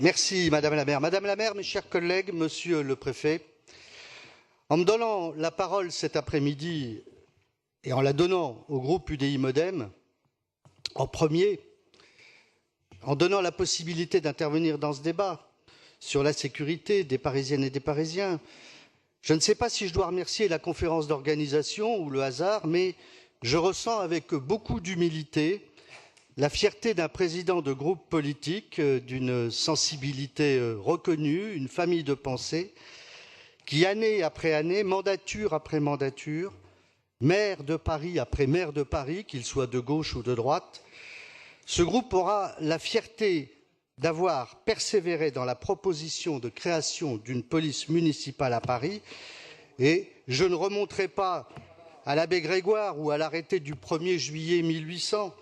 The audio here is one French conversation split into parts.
Merci Madame la maire. Madame la maire, mes chers collègues, Monsieur le préfet, en me donnant la parole cet après-midi et en la donnant au groupe UDI Modem, en premier, en donnant la possibilité d'intervenir dans ce débat sur la sécurité des Parisiennes et des Parisiens, je ne sais pas si je dois remercier la conférence d'organisation ou le hasard, mais je ressens avec beaucoup d'humilité la fierté d'un président de groupe politique, d'une sensibilité reconnue, une famille de pensée, qui, année après année, mandature après mandature, maire de Paris après maire de Paris, qu'il soit de gauche ou de droite, ce groupe aura la fierté d'avoir persévéré dans la proposition de création d'une police municipale à Paris. Et je ne remonterai pas à l'abbé Grégoire ou à l'arrêté du 1er juillet 1800,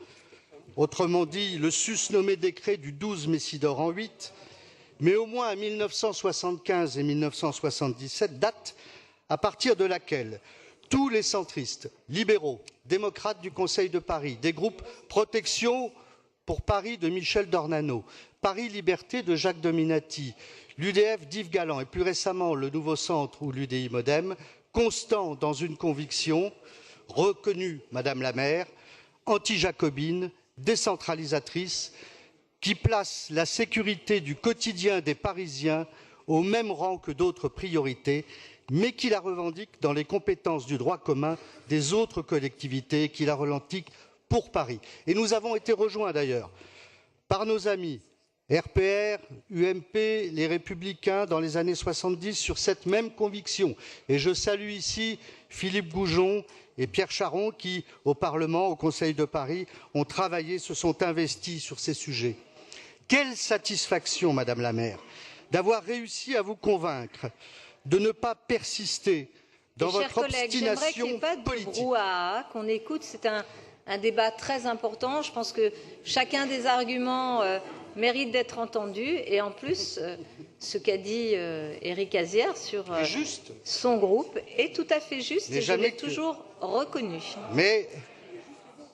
autrement dit le susnommé décret du 12 Messidor en 8, mais au moins à 1975 et 1977, date à partir de laquelle tous les centristes, libéraux, démocrates du Conseil de Paris, des groupes Protection pour Paris de Michel Dornano, Paris Liberté de Jacques Dominati, l'UDF d'Yves Galland et plus récemment le Nouveau Centre ou l'UDI Modem, constants dans une conviction reconnue, Madame la maire, anti-jacobine, décentralisatrice, qui place la sécurité du quotidien des Parisiens au même rang que d'autres priorités, mais qui la revendique dans les compétences du droit commun des autres collectivités, qui la revendique pour Paris. Et nous avons été rejoints d'ailleurs par nos amis RPR, UMP, les Républicains dans les années 70 sur cette même conviction. Et je salue ici Philippe Goujon et Pierre Charon qui, au Parlement, au Conseil de Paris, ont travaillé, se sont investis sur ces sujets. Quelle satisfaction, Madame la maire, d'avoir réussi à vous convaincre de ne pas persister dans votre obstination politique. J'aimerais qu'il n'y ait pas de brouhaha, qu'on écoute. C'est un débat très important. Je pense que chacun des arguments mérite d'être entendu. Et en plus, ce qu'a dit Éric Azière sur son groupe est tout à fait juste et je l'ai toujours reconnu. Mais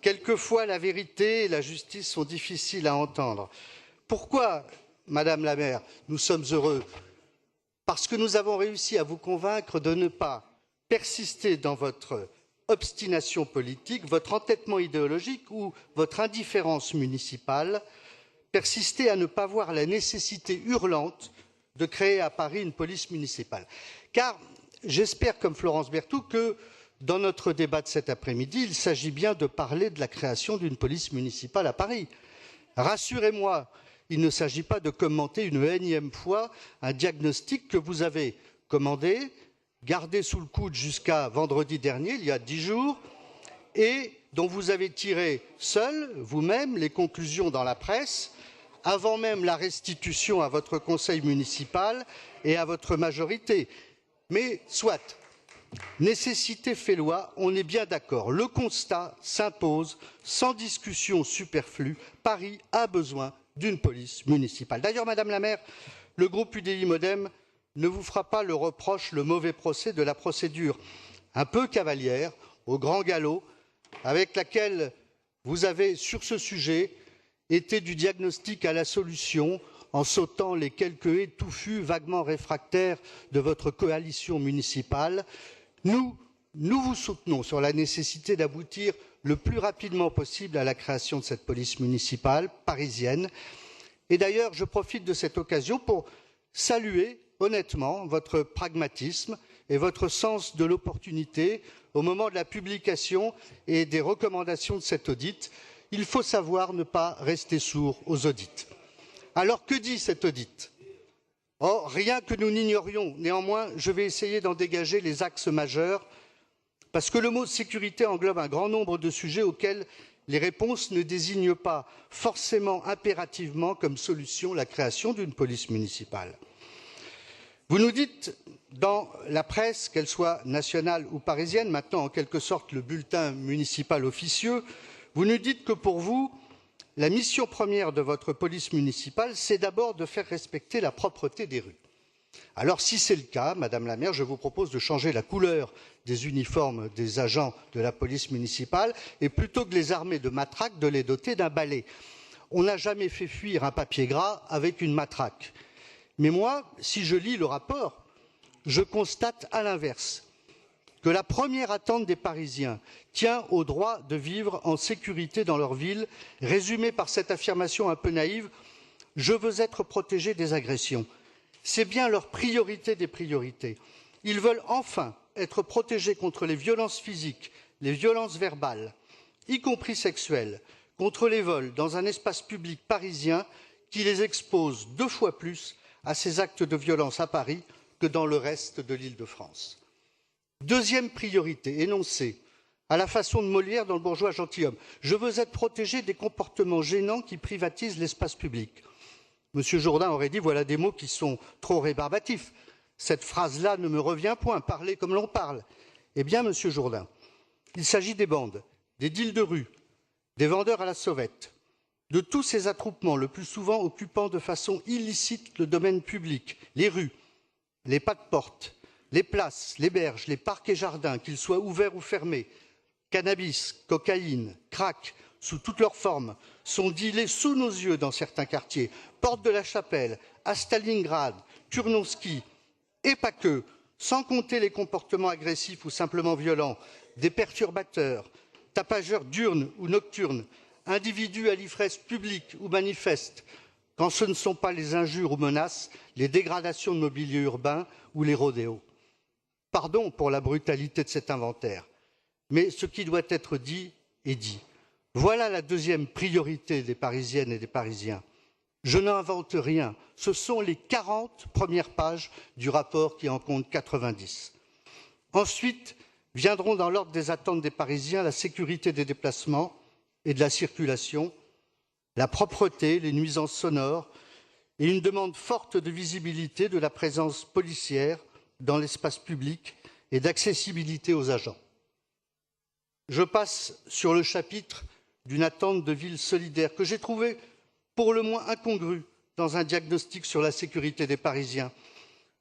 quelquefois, la vérité et la justice sont difficiles à entendre. Pourquoi, Madame la maire, nous sommes heureux? Parce que nous avons réussi à vous convaincre de ne pas persister dans votre obstination politique, votre entêtement idéologique ou votre indifférence municipale, persister à ne pas voir la nécessité hurlante de créer à Paris une police municipale. Car j'espère, comme Florence Berthoud, que dans notre débat de cet après-midi, il s'agit bien de parler de la création d'une police municipale à Paris. Rassurez-moi, il ne s'agit pas de commenter une énième fois un diagnostic que vous avez commandé, gardé sous le coude jusqu'à vendredi dernier, il y a 10 jours, et dont vous avez tiré seul, vous-même, les conclusions dans la presse, avant même la restitution à votre conseil municipal et à votre majorité. Mais soit, nécessité fait loi, on est bien d'accord. Le constat s'impose, sans discussion superflue, Paris a besoin d'une police municipale. D'ailleurs, Madame la maire, le groupe UDI Modem ne vous fera pas le reproche, le mauvais procès de la procédure un peu cavalière, au grand galop, avec laquelle vous avez, sur ce sujet, été du diagnostic à la solution, en sautant les quelques haies touffues, vaguement réfractaires de votre coalition municipale. Nous vous soutenons sur la nécessité d'aboutir le plus rapidement possible à la création de cette police municipale parisienne. Et d'ailleurs, je profite de cette occasion pour saluer honnêtement votre pragmatisme et votre sens de l'opportunité au moment de la publication et des recommandations de cet audit. Il faut savoir ne pas rester sourd aux audits. Alors que dit cet audit? Oh, rien que nous n'ignorions. Néanmoins, je vais essayer d'en dégager les axes majeurs parce que le mot sécurité englobe un grand nombre de sujets auxquels les réponses ne désignent pas forcément impérativement comme solution la création d'une police municipale. Vous nous dites dans la presse, qu'elle soit nationale ou parisienne, maintenant en quelque sorte le bulletin municipal officieux, vous nous dites que pour vous, la mission première de votre police municipale, c'est d'abord de faire respecter la propreté des rues. Alors si c'est le cas, Madame la maire, je vous propose de changer la couleur des uniformes des agents de la police municipale et plutôt que de les armer de matraques, de les doter d'un balai. On n'a jamais fait fuir un papier gras avec une matraque. Mais moi, si je lis le rapport, je constate à l'inverse que la première attente des Parisiens tient au droit de vivre en sécurité dans leur ville, résumée par cette affirmation un peu naïve « Je veux être protégé des agressions ». C'est bien leur priorité des priorités. Ils veulent enfin être protégés contre les violences physiques, les violences verbales, y compris sexuelles, contre les vols dans un espace public parisien qui les expose 2 fois plus à ces actes de violence à Paris que dans le reste de l'Île-de-France. Deuxième priorité, énoncée, à la façon de Molière dans Le bourgeois gentilhomme. Je veux être protégé des comportements gênants qui privatisent l'espace public. Monsieur Jourdain aurait dit, voilà des mots qui sont trop rébarbatifs. Cette phrase-là ne me revient point, parler comme l'on parle. Eh bien, monsieur Jourdain, il s'agit des bandes, des deals de rue, des vendeurs à la sauvette, de tous ces attroupements, le plus souvent occupant de façon illicite le domaine public, les rues, les pas de porte, les places, les berges, les parcs et jardins, qu'ils soient ouverts ou fermés, cannabis, cocaïne, crack, sous toutes leurs formes, sont dealés sous nos yeux dans certains quartiers, Porte de la Chapelle, à Stalingrad, Turnowski, et pas que, sans compter les comportements agressifs ou simplement violents, des perturbateurs, tapageurs diurnes ou nocturnes, individus à l'ivresse publique ou manifeste, quand ce ne sont pas les injures ou menaces, les dégradations de mobilier urbain ou les rodéos. Pardon pour la brutalité de cet inventaire, mais ce qui doit être dit est dit. Voilà la deuxième priorité des Parisiennes et des Parisiens. Je n'invente rien, ce sont les 40 premières pages du rapport qui en compte 90. Ensuite, viendront dans l'ordre des attentes des Parisiens la sécurité des déplacements et de la circulation, la propreté, les nuisances sonores et une demande forte de visibilité de la présence policière dans l'espace public et d'accessibilité aux agents. Je passe sur le chapitre d'une attente de ville solidaire que j'ai trouvé pour le moins incongrue dans un diagnostic sur la sécurité des Parisiens,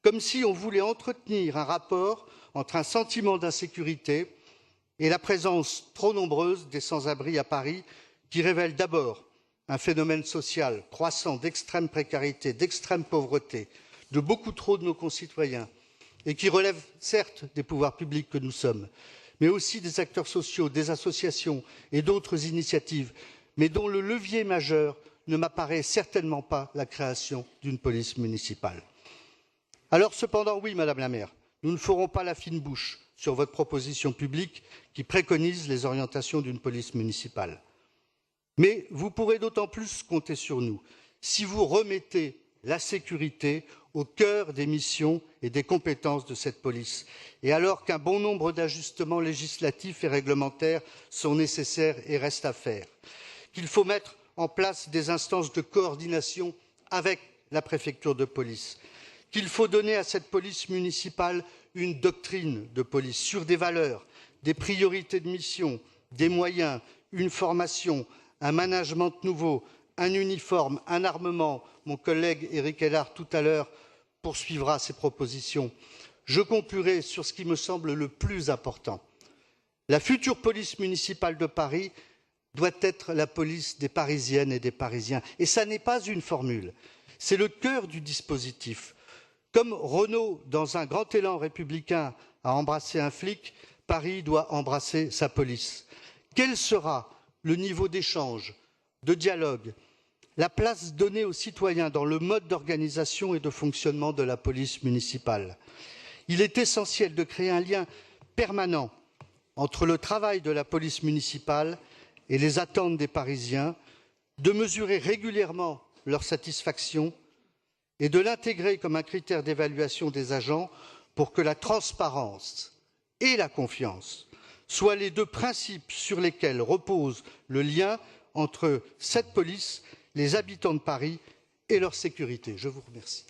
comme si on voulait entretenir un rapport entre un sentiment d'insécurité et la présence trop nombreuse des sans-abri à Paris, qui révèle d'abord un phénomène social croissant d'extrême précarité, d'extrême pauvreté, de beaucoup trop de nos concitoyens, et qui relève certes des pouvoirs publics que nous sommes, mais aussi des acteurs sociaux, des associations et d'autres initiatives, mais dont le levier majeur ne m'apparaît certainement pas la création d'une police municipale. Alors cependant, oui, Madame la maire, nous ne ferons pas la fine bouche sur votre proposition publique qui préconise les orientations d'une police municipale. Mais vous pourrez d'autant plus compter sur nous si vous remettez la sécurité au cœur des missions et des compétences de cette police, et alors qu'un bon nombre d'ajustements législatifs et réglementaires sont nécessaires et restent à faire, qu'il faut mettre en place des instances de coordination avec la préfecture de police, qu'il faut donner à cette police municipale une doctrine de police sur des valeurs, des priorités de mission, des moyens, une formation, un management nouveau, un uniforme, un armement. Mon collègue Éric Hellard, tout à l'heure, poursuivra ces propositions. Je conclurai sur ce qui me semble le plus important. La future police municipale de Paris doit être la police des Parisiennes et des Parisiens. Et ça n'est pas une formule, c'est le cœur du dispositif. Comme Renault, dans un grand élan républicain, a embrassé un flic, Paris doit embrasser sa police. Quel sera le niveau d'échange, de dialogue, la place donnée aux citoyens dans le mode d'organisation et de fonctionnement de la police municipale? Il est essentiel de créer un lien permanent entre le travail de la police municipale et les attentes des Parisiens, de mesurer régulièrement leur satisfaction et de l'intégrer comme un critère d'évaluation des agents pour que la transparence et la confiance soient les deux principes sur lesquels repose le lien entre cette police, les habitants de Paris et leur sécurité. Je vous remercie.